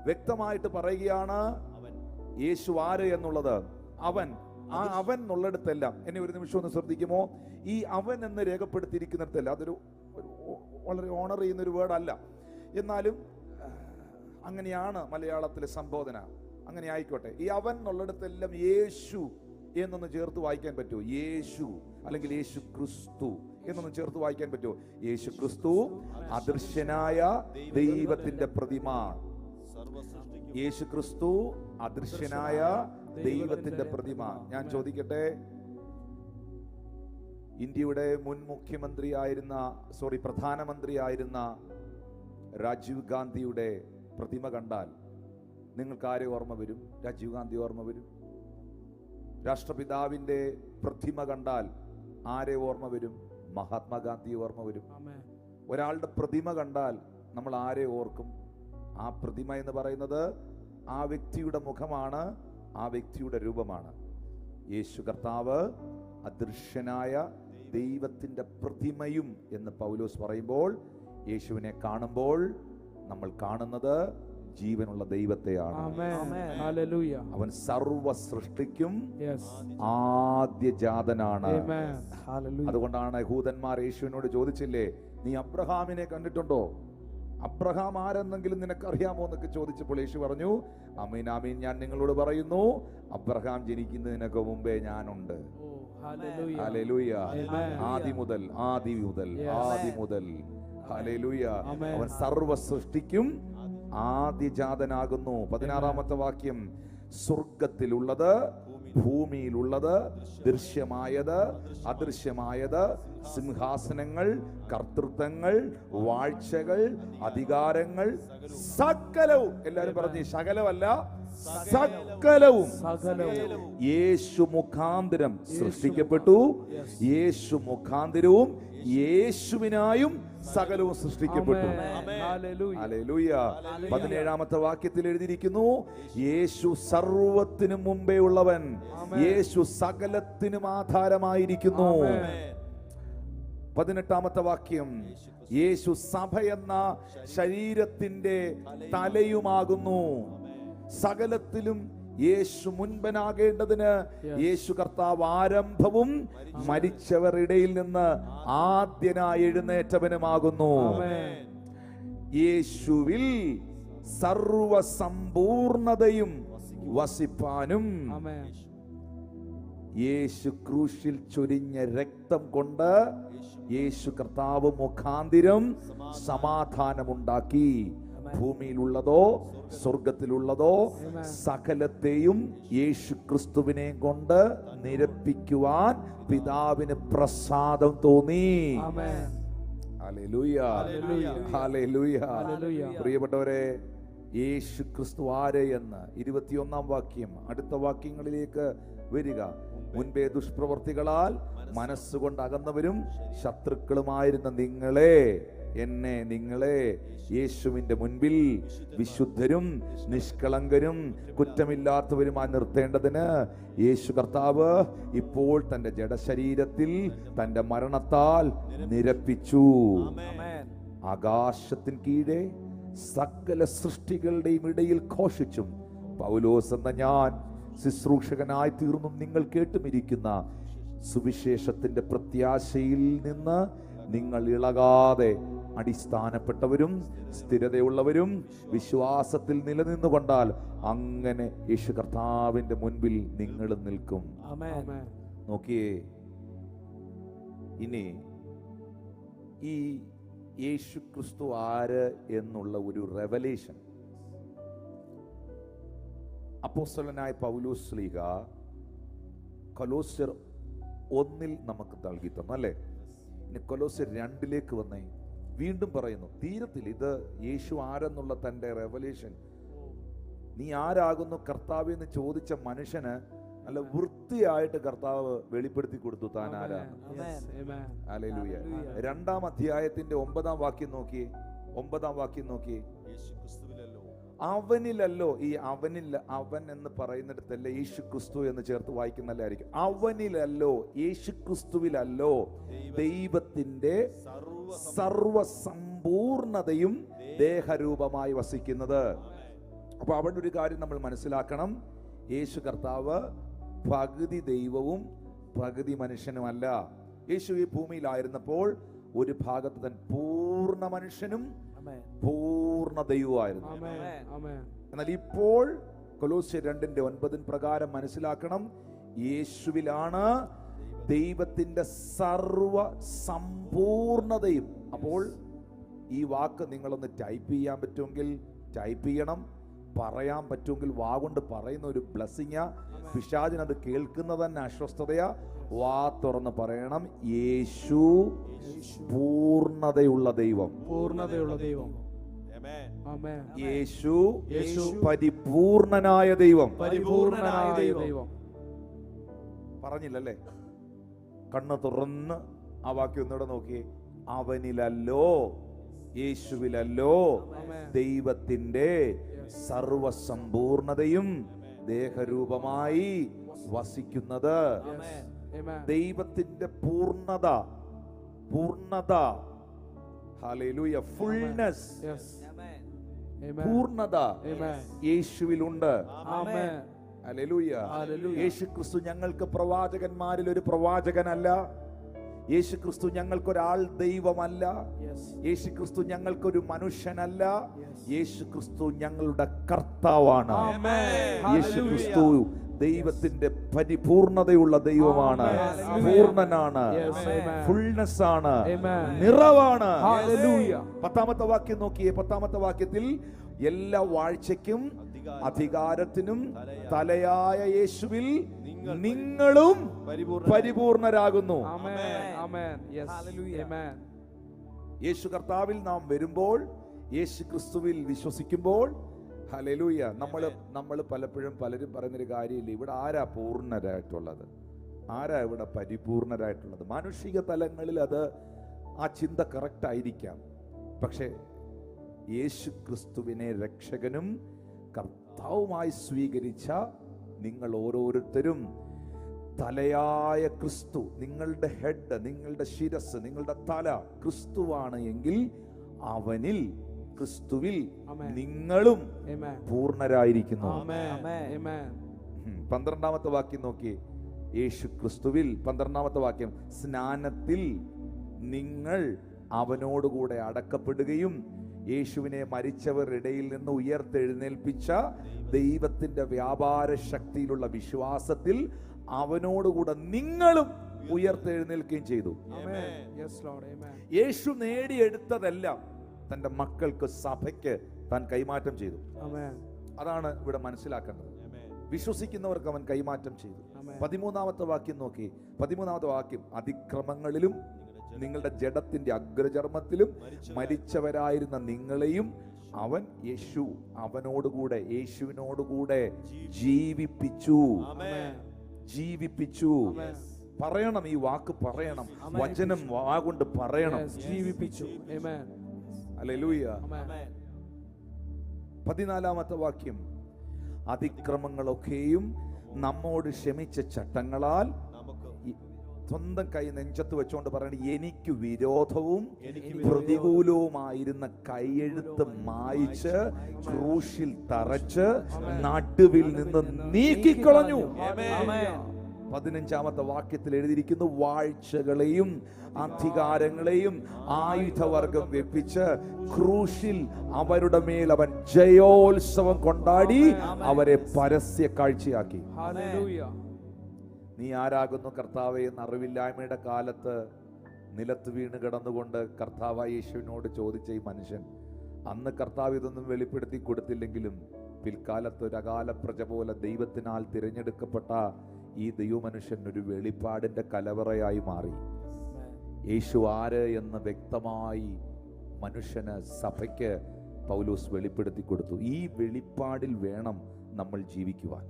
വ്യക്തമായിട്ട് പറയുകയാണ് യേശു ആര് എന്നുള്ളത്. അവൻ, ആ അവൻ എന്നുള്ളിടത്തെല്ലാം, എന്നെ ഒരു നിമിഷം ഒന്ന് ശ്രദ്ധിക്കുമോ, ഈ അവൻ എന്ന് രേഖപ്പെടുത്തിയിരിക്കുന്നിടത്തല്ല, അതൊരു വളരെ ഓണർ ചെയ്യുന്ന ഒരു വേർഡല്ല, എന്നാലും അങ്ങനെയാണ് മലയാളത്തിലെ സംബോധന, അങ്ങനെ ആയിക്കോട്ടെ. ഈ അവൻ എന്നുള്ളിടത്തെല്ലാം യേശു എന്നൊന്ന് ചേർത്ത് വായിക്കാൻ പറ്റുമോ? യേശു അല്ലെങ്കിൽ യേശു ക്രിസ്തു എന്നൊന്ന് ചേർത്ത് വായിക്കാൻ പറ്റുമോ? യേശു ക്രിസ്തു അദൃശ്യനായ ദൈവത്തിന്റെ പ്രതിമ. യേശു ക്രിസ്തു അദൃശ്യനായ ദൈവത്തിന്റെ പ്രതിമ. ഞാൻ ചോദിക്കട്ടെ, ഇന്ത്യയുടെ മുൻ പ്രധാനമന്ത്രിയായിരുന്ന രാജീവ് ഗാന്ധിയുടെ പ്രതിമ കണ്ടാൽ നിങ്ങൾക്ക് ആരെ ഓർമ്മ വരും? രാജീവ് ഗാന്ധി ഓർമ്മ വരും. രാഷ്ട്രപിതാവിന്റെ പ്രതിമ കണ്ടാൽ ആരെ ഓർമ്മ വരും? മഹാത്മാഗാന്ധി ഓർമ്മ വരും. ഒരാളുടെ പ്രതിമ കണ്ടാൽ നമ്മൾ ആരെ ഓർക്കും? ആ പ്രതിമ എന്ന് പറയുന്നത് ആ വ്യക്തിയുടെ മുഖമാണ്, ആ വ്യക്തിയുടെ രൂപമാണ്. യേശു കർത്താവ് അദൃശ്യനായ ദൈവത്തിന്റെ പ്രതിമയും എന്ന് പൗലോസ് പറയുമ്പോൾ, യേശുവിനെ കാണുമ്പോൾ നമ്മൾ കാണുന്നത് ജീവനുള്ള ദൈവത്തെയാണ്. അവൻ സർവ സൃഷ്ടിക്കും ആദ്യജാതനാണ്. അതുകൊണ്ടാണ് യഹൂദന്മാർ യേശുവിനോട് ചോദിച്ചില്ലേ, നീ അബ്രഹാമിനെ കണ്ടിട്ടുണ്ടോ? അബ്രഹാം ആരെന്നെങ്കിലും നിനക്കറിയാമോ എന്നൊക്കെ ചോദിച്ചപ്പോൾ യേശു പറഞ്ഞു, ആമീൻ ആമീൻ, ഞാൻ നിങ്ങളോട് പറയുന്നു, അബ്രഹാം ജനിക്കുന്നതിനൊക്കെ മുമ്പേ ഞാനുണ്ട്. ഹല്ലേലൂയ. ആദി മുതൽ ഹല്ലേലൂയ. അവൻ സർവ സൃഷ്ടിക്കും ആദ്യജാതനാകുന്നു. 16-ാമത്തെ വാക്യം, സ്വർഗത്തിലുള്ളത്, ഭൂമിയിലുള്ളത്, ദൃശ്യമായത്, അദൃശ്യമായത്, സിംഹാസനങ്ങൾ, കർത്തൃത്വങ്ങൾ, വാഴ്ചകൾ, അധികാരങ്ങൾ, സകലവും, എല്ലാവരും പറഞ്ഞു സകലമല്ല, സകലവും യേശു മുഖാന്തരം സൃഷ്ടിക്കപ്പെട്ടു. യേശു മുഖാന്തരവും യേശുവിനായും സകലവും സൃഷ്ടിക്കപ്പെട്ടു. ഹല്ലേലൂയ. 17-ാമത്തെ വാക്യത്തിൽ എഴുതിയിരിക്കുന്നു, യേശു സർവത്തിനും മുമ്പേ ഉള്ളവൻ, യേശു സകലത്തിനും ആധാരമായിരിക്കുന്നു. 18-ാമത്തെ വാക്യം, യേശു സഭ എന്ന ശരീരത്തിന്റെ തലയുമാകുന്നു. സകലത്തിലും യേശു മുൻപനാകേണ്ടതിന് യേശു കർത്താവ് ആരംഭവും മരിച്ചവർ ഇടയിൽ നിന്ന് ആദ്യനായി എഴുന്നേറ്റവനുമാകുന്നു. യേശുവിൽ സർവസമ്പൂർണതയും വസിപ്പാനും യേശു ക്രൂശിൽ ചൊരിഞ്ഞ രക്തം കൊണ്ട് യേശു കർത്താവ് മുഖാന്തിരം സമാധാനമുണ്ടാക്കി. ഭൂമിയിലുള്ളതോ സ്വർഗത്തിലുള്ളതോ സകലത്തെയും യേശു ക്രിസ്തുവിനെ കൊണ്ട് നിരപ്പിക്കുവാൻ പിതാവിന് പ്രസാദം തോന്നി. Hallelujah, hallelujah. പ്രിയപ്പെട്ടവരെ, യേശു ക്രിസ്തു ആര് എന്ന് 21-ാം വാക്യം, അടുത്ത വാക്യങ്ങളിലേക്ക് വരിക. മുൻപേ ദുഷ്പ്രവർത്തികളാൽ മനസ്സുകൊണ്ട് അകന്നവരും ശത്രുക്കളുമായിരുന്ന നിങ്ങളെ യേശുവിന്റെ മുൻപിൽ വിശുദ്ധരും നിഷ്കളങ്കരും കുറ്റമില്ലാത്തവരുമായി നിർത്തേണ്ടതിന് യേശു കർത്താവ് ഇപ്പോൾ തന്റെ ജഡശരീരത്തിൽ തന്റെ മരണത്താൽ നിരപ്പിച്ചു. ആകാശത്തിൻ കീഴെ സകല സൃഷ്ടികളുടെയും ഇടയിൽ ഘോഷിച്ചും പൗലോസ് എന്ന ഞാൻ ശുശ്രൂഷകനായി തീർന്നും നിങ്ങൾ കേട്ടുമിരിക്കുന്ന സുവിശേഷത്തിന്റെ പ്രത്യാശയിൽ നിന്ന് നിങ്ങൾ ഇളകാതെ അടിസ്ഥാനപ്പെട്ടവരും സ്ഥിരതയുള്ളവരും വിശ്വാസത്തിൽ നിലനിന്നുകൊണ്ടാൽ അങ്ങനെ യേശു കർത്താവിന്റെ മുൻപിൽ നിങ്ങൾ നിൽക്കും. നോക്കിയേ, ഇനി ഈ യേശു ക്രിസ്തു ആര് എന്നുള്ള ഒരു റെവലേഷൻ അപ്പോസ്തലനായ പൗലോസ് ശ്ലീഹ കൊലോസ്യർ 1 നമുക്ക് നൽകി തന്നു, അല്ലേ? ഇനി കൊലോസ്യർ 2 വന്നേ, വീണ്ടും പറയുന്നു, തീരത്തിൽ ഇത് യേശു ആരെന്നുള്ള തന്റെ റെവലേഷൻ. നീ ആരാകുന്നു കർത്താവ് എന്ന് ചോദിച്ച മനുഷ്യന് നല്ല വൃത്തിയായിട്ട് കർത്താവ് വെളിപ്പെടുത്തി കൊടുത്തു താൻ ആരാണ്. ഹല്ലേലൂയ. 2-ാം അധ്യായത്തിന്റെ 9-ാം വാക്യം നോക്കിയേ, 9-ാം വാക്യം നോക്കിയേ. അവനിലല്ലോ, ഈ അവൻ എന്ന് പറയുന്നിടത്തല്ല യേശു ക്രിസ്തു എന്ന് ചേർത്ത് വായിക്കുന്നല്ലായിരിക്കും. അവനിലല്ലോ, യേശു ക്രിസ്തുവിലല്ലോ ദൈവത്തിന്റെ സർവസമ്പൂർണതയും ദേഹരൂപമായി വസിക്കുന്നത്. അപ്പൊ അവിടെ ഒരു കാര്യം നമ്മൾ മനസ്സിലാക്കണം, യേശു കർത്താവ് പകുതി ദൈവവും പകുതി മനുഷ്യനുമല്ല. യേശു ഈ ഭൂമിയിലായിരുന്നപ്പോൾ ഒരു ഭാഗത്ത് താൻ പൂർണ്ണ മനുഷ്യനും പൂർണ്ണ ദൈവമായിരുന്നു. എന്നാൽ ഇപ്പോൾ കൊലോസ്യർ 2:9 പ്രകാരം മനസ്സിലാക്കണം, യേശുവിലാണ് ദൈവത്തിന്റെ സർവ സമ്പൂർണതയും. അപ്പോൾ ഈ വാക്ക് നിങ്ങളൊന്ന് ടൈപ്പ് ചെയ്യാൻ പറ്റുമെങ്കിൽ ടൈപ്പ് ചെയ്യണം, പറയാൻ പറ്റുമെങ്കിൽ വാഗൊണ്ട് പറയുന്ന ഒരു ബ്ലെസ്സിങ്ങാ. പിശാചിനത് കേൾക്കുന്നത് തന്നെ അസ്വസ്ഥതയാ. വാ തുറന്ന് പറയണം, യേശു പൂർണ്ണതയുള്ള ദൈവം, പൂർണ്ണതയുള്ള ദൈവം. യേശു പരിപൂർണനായ ദൈവം, പരിപൂർണനായ ദൈവം. പറഞ്ഞില്ലല്ലേ? കണ്ണ് തുറന്ന് ആ വാക്യം ഒന്നുകൂടെ നോക്കിയേ. അവനിലല്ലോ, യേശുവിലല്ലോ ദൈവത്തിന്റെ സർവസമ്പൂർണതയും ദേഹരൂപമായി വസിക്കുന്നത്. ദൈവത്തിന്റെ പൂർണ്ണത, ഹല്ലേലൂയ, ഫുൾനെസ്, പൂർണ്ണത യേശുവിലുണ്ട്. ഹല്ലേലൂയ. യേശു ക്രിസ്തു ഞങ്ങൾക്ക് പ്രവാചകന്മാരിൽ ഒരു പ്രവാചകനല്ല. യേശു ക്രിസ്തു ഞങ്ങൾക്കൊരാൾ ദൈവമല്ല. യേശു ക്രിസ്തു ഞങ്ങൾക്കൊരു മനുഷ്യനല്ല. യേശു ക്രിസ്തു ഞങ്ങളുടെ കർത്താവാണ്. യേശു ക്രിസ്തു ദൈവത്തിന്റെ പരിപൂർണതയുള്ള ദൈവമാണ്, പൂർണ്ണനാണ്, ഫുൾനെസ് ആണ്, നിറവാണ്. 10-ാമത്തെ വാക്യം നോക്കിയേ. 10-ാമത്തെ വാക്യത്തിൽ എല്ലാ വാഴ്ചയ്ക്കും അധികാരത്തിനും തലയായ യേശുവിൽ നിങ്ങളും പരിപൂർണരാകുന്നു. യേശു കർത്താവിൽ നാം വരുമ്പോൾ, യേശു ക്രിസ്തുവിൽ വിശ്വസിക്കുമ്പോൾ, ഹല്ലേലൂയ, നമ്മൾ പലപ്പോഴും പലരും പറയുന്നൊരു കാര്യമില്ല, ഇവിടെ ആരാ പൂർണ്ണരായിട്ടുള്ളത്, ആരാ ഇവിടെ പരിപൂർണരായിട്ടുള്ളത്? മാനുഷിക തലങ്ങളിൽ അത് ആ ചിന്ത കറക്റ്റ് ആയിരിക്കാം. പക്ഷേ യേശു ക്രിസ്തുവിനെ രക്ഷകനും കർത്താവുമായി സ്വീകരിച്ച നിങ്ങൾ ഓരോരുത്തരും തലയായ ക്രിസ്തു, നിങ്ങളുടെ ഹെഡ്, നിങ്ങളുടെ ശിരസ്, നിങ്ങളുടെ തല ക്രിസ്തുവാണ് എങ്കിൽ അവനിൽ, ക്രിസ്തുവിൽ നിങ്ങളും പൂർണ്ണരായിരിക്കുന്നു. 12-ാമത്തെ വാക്യം നോക്കി. യേശു ക്രിസ്തുവിൽ, 12-ാമത്തെ വാക്യം, സ്നാനത്തിൽ നിങ്ങൾ അവനോടുകൂടെ അടക്കപ്പെടുകയും യേശുവിനെ മരിച്ചവരുടെ ഇടയിൽ നിന്ന് ഉയർത്തെഴുന്നേൽപ്പിച്ച ദൈവത്തിന്റെ വ്യാപാര ശക്തിയിലുള്ള വിശ്വാസത്തിൽ അവനോടുകൂടെ നിങ്ങളും ഉയർത്തെഴുന്നേൽക്കുകയും ചെയ്തു. യേശു നേടിയെടുത്തതെല്ലാം തന്റെ മക്കൾക്ക്, സഭയ്ക്ക് താൻ കൈമാറ്റം ചെയ്തു. ആമേൻ. അതാണ് ഇവിടെ മനസ്സിലാക്കേണ്ടത്. വിശ്വസിക്കുന്നവർക്ക് അവൻ കൈമാറ്റം ചെയ്തു. 13ാമത്തെ വാക്യം നോക്കി. 13ാമത്തെ വാക്യം, അതിക്രമങ്ങളിലും നിങ്ങളുടെ ജഡത്തിന്റെ അഗ്രചർമ്മത്തിലും മരിച്ചവരായിരുന്ന നിങ്ങളെയും അവൻ യേശുവിനോടുകൂടെ ജീവിപ്പിച്ചു. ജീവിപ്പിച്ചു. പറയണം, ഈ വാക്ക് പറയണം, വചനം വാഗൊണ്ട് പറയണം. ജീവിപ്പിച്ചു. ആമേൻ. ഹല്ലേലൂയ. ആമേൻ. 14ാമത്തെ വാക്യം, അതിക്രമങ്ങളൊക്കെയും നമ്മോട് ക്ഷമിച്ച ചട്ടങ്ങളാൽ സ്വന്തം കൈ നെഞ്ചത്ത് വെച്ചുകൊണ്ട് പറയണം, എനിക്ക് വിരോധവും പ്രതികൂലവുമായിരുന്ന കൈയെഴുത്ത് മായിച്ച് ക്രൂശിൽ തറച്ച് നടുവിൽ നിന്ന് നീക്കിക്കളഞ്ഞു. 15ാമത്തെ വാക്യത്തിൽ എഴുതിയിരിക്കുന്നു, വാഴ്ചകളെയും അധികാരങ്ങളെയും ആയുധവർഗം വെപ്പിച്ച് ക്രൂശിൽ അവരുടെ മേൽ അവൻ ജയോത്സവം കൊണ്ടാടി അവരെ പരസ്യ കാഴ്ചയാക്കി. നീ ആരാകുന്നു കർത്താവേ എന്ന അറിവില്ലായ്മയുടെ കാലത്ത് നിലത്ത് വീണ് കിടന്നുകൊണ്ട് കർത്താവായ യേശുവിനോട് ചോദിച്ച ഈ മനുഷ്യൻ, അന്ന് കർത്താവ് ഇതൊന്നും വെളിപ്പെടുത്തി കൊടുത്തില്ലെങ്കിലും പിൽക്കാലത്ത് ഒരു അകാല പ്രജ പോലെ ദൈവത്തിനാൽ തിരഞ്ഞെടുക്കപ്പെട്ട ഈ ദൈവമനുഷ്യൻ ഒരു വെളിപ്പാടിന്റെ കലവറയായി മാറി. യേശു ആര് എന്ന് വ്യക്തമായി മനുഷ്യന്, സഭയ്ക്ക് പൗലോസ് വെളിപ്പെടുത്തി കൊടുത്തു. ഈ വെളിപ്പാടിൽ വേണം നമ്മൾ ജീവിക്കുവാൻ.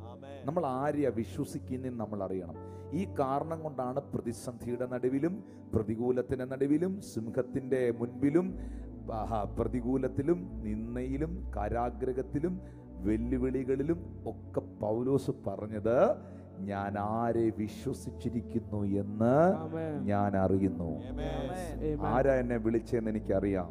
നമ്മൾ ആരെയാ വിശ്വസിക്കുന്നതെന്ന് നമ്മൾ അറിയണം. ഈ കാരണം കൊണ്ടാണ് പ്രതിസന്ധിയുടെ നടുവിലും പ്രതികൂലത്തിന്റെ നടുവിലും സിംഹത്തിന്റെ മുൻപിലും പ്രതികൂലത്തിലും നിന്ദയിലും കാരാഗ്രഹത്തിലും വെല്ലുവിളികളിലും ഒക്കെ പൗലോസ് പറഞ്ഞത്, ഞാൻ ആരെ വിശ്വസിച്ചിരിക്കുന്നു എന്ന് ഞാൻ അറിയുന്നു. ആരാ എന്നെ വിളിച്ചെന്ന് എനിക്കറിയാം.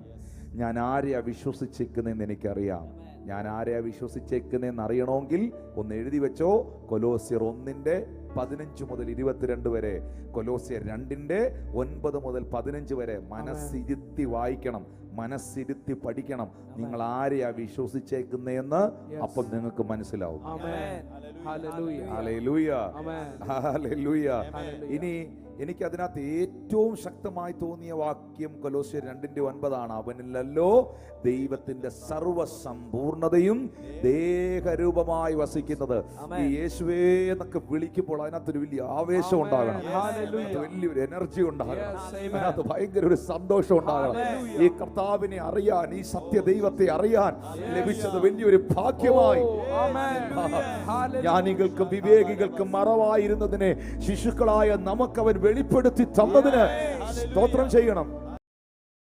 ഞാൻ ആരെയാ വിശ്വസിച്ചേക്കുന്നതെന്ന് എനിക്കറിയാം. ഞാൻ ആരെയാ വിശ്വസിച്ചേക്കുന്നതെന്ന് അറിയണമെങ്കിൽ ഒന്ന് എഴുതി വെച്ചോ. കൊലോസ്യർ 1:15 മുതൽ 22 വരെ, കൊലോസ്യർ 2:9 മുതൽ 15 വരെ മനസ്സിരുത്തി വായിക്കണം, മനസ്സിരുത്തി പഠിക്കണം. നിങ്ങൾ ആരെയാ വിശ്വസിച്ചേക്കുന്നതെന്ന് അപ്പം നിങ്ങൾക്ക് മനസ്സിലാവും. ഹല്ലേലൂയ. ഹല്ലേലൂയ. ഇനി എനിക്ക് അതിനകത്ത് ഏറ്റവും ശക്തമായി തോന്നിയ വാക്യം കൊലോസ്യർ 2:9 അവനിലല്ലോ ദൈവത്തിന്റെ സർവ്വസമ്പൂർണതയും ദേഹരൂപമായി വസിക്കുന്നത്. ഈ യേശുവേ എന്നൊക്കെ വിളിക്കുമ്പോൾ അതിനകത്തൊരു വലിയ ആവേശം ഉണ്ടാകണം, വലിയൊരു എനർജി ഉണ്ടാകണം, അതിനകത്ത് ഭയങ്കര ഒരു സന്തോഷം ഉണ്ടാകണം. ഈ കർത്താവിനെ അറിയാൻ, ഈ സത്യ ദൈവത്തെ അറിയാൻ ലഭിച്ചത് വലിയൊരു ഭാഗ്യമായി. ജ്ഞാനികൾക്കും വിവേകികൾക്കും മറവായിരുന്നതിനെ ശിശുക്കളായ നമുക്കവൻ വെളിപ്പെടുത്തി തന്നതിന് സ്തോത്രം ചെയ്യണം.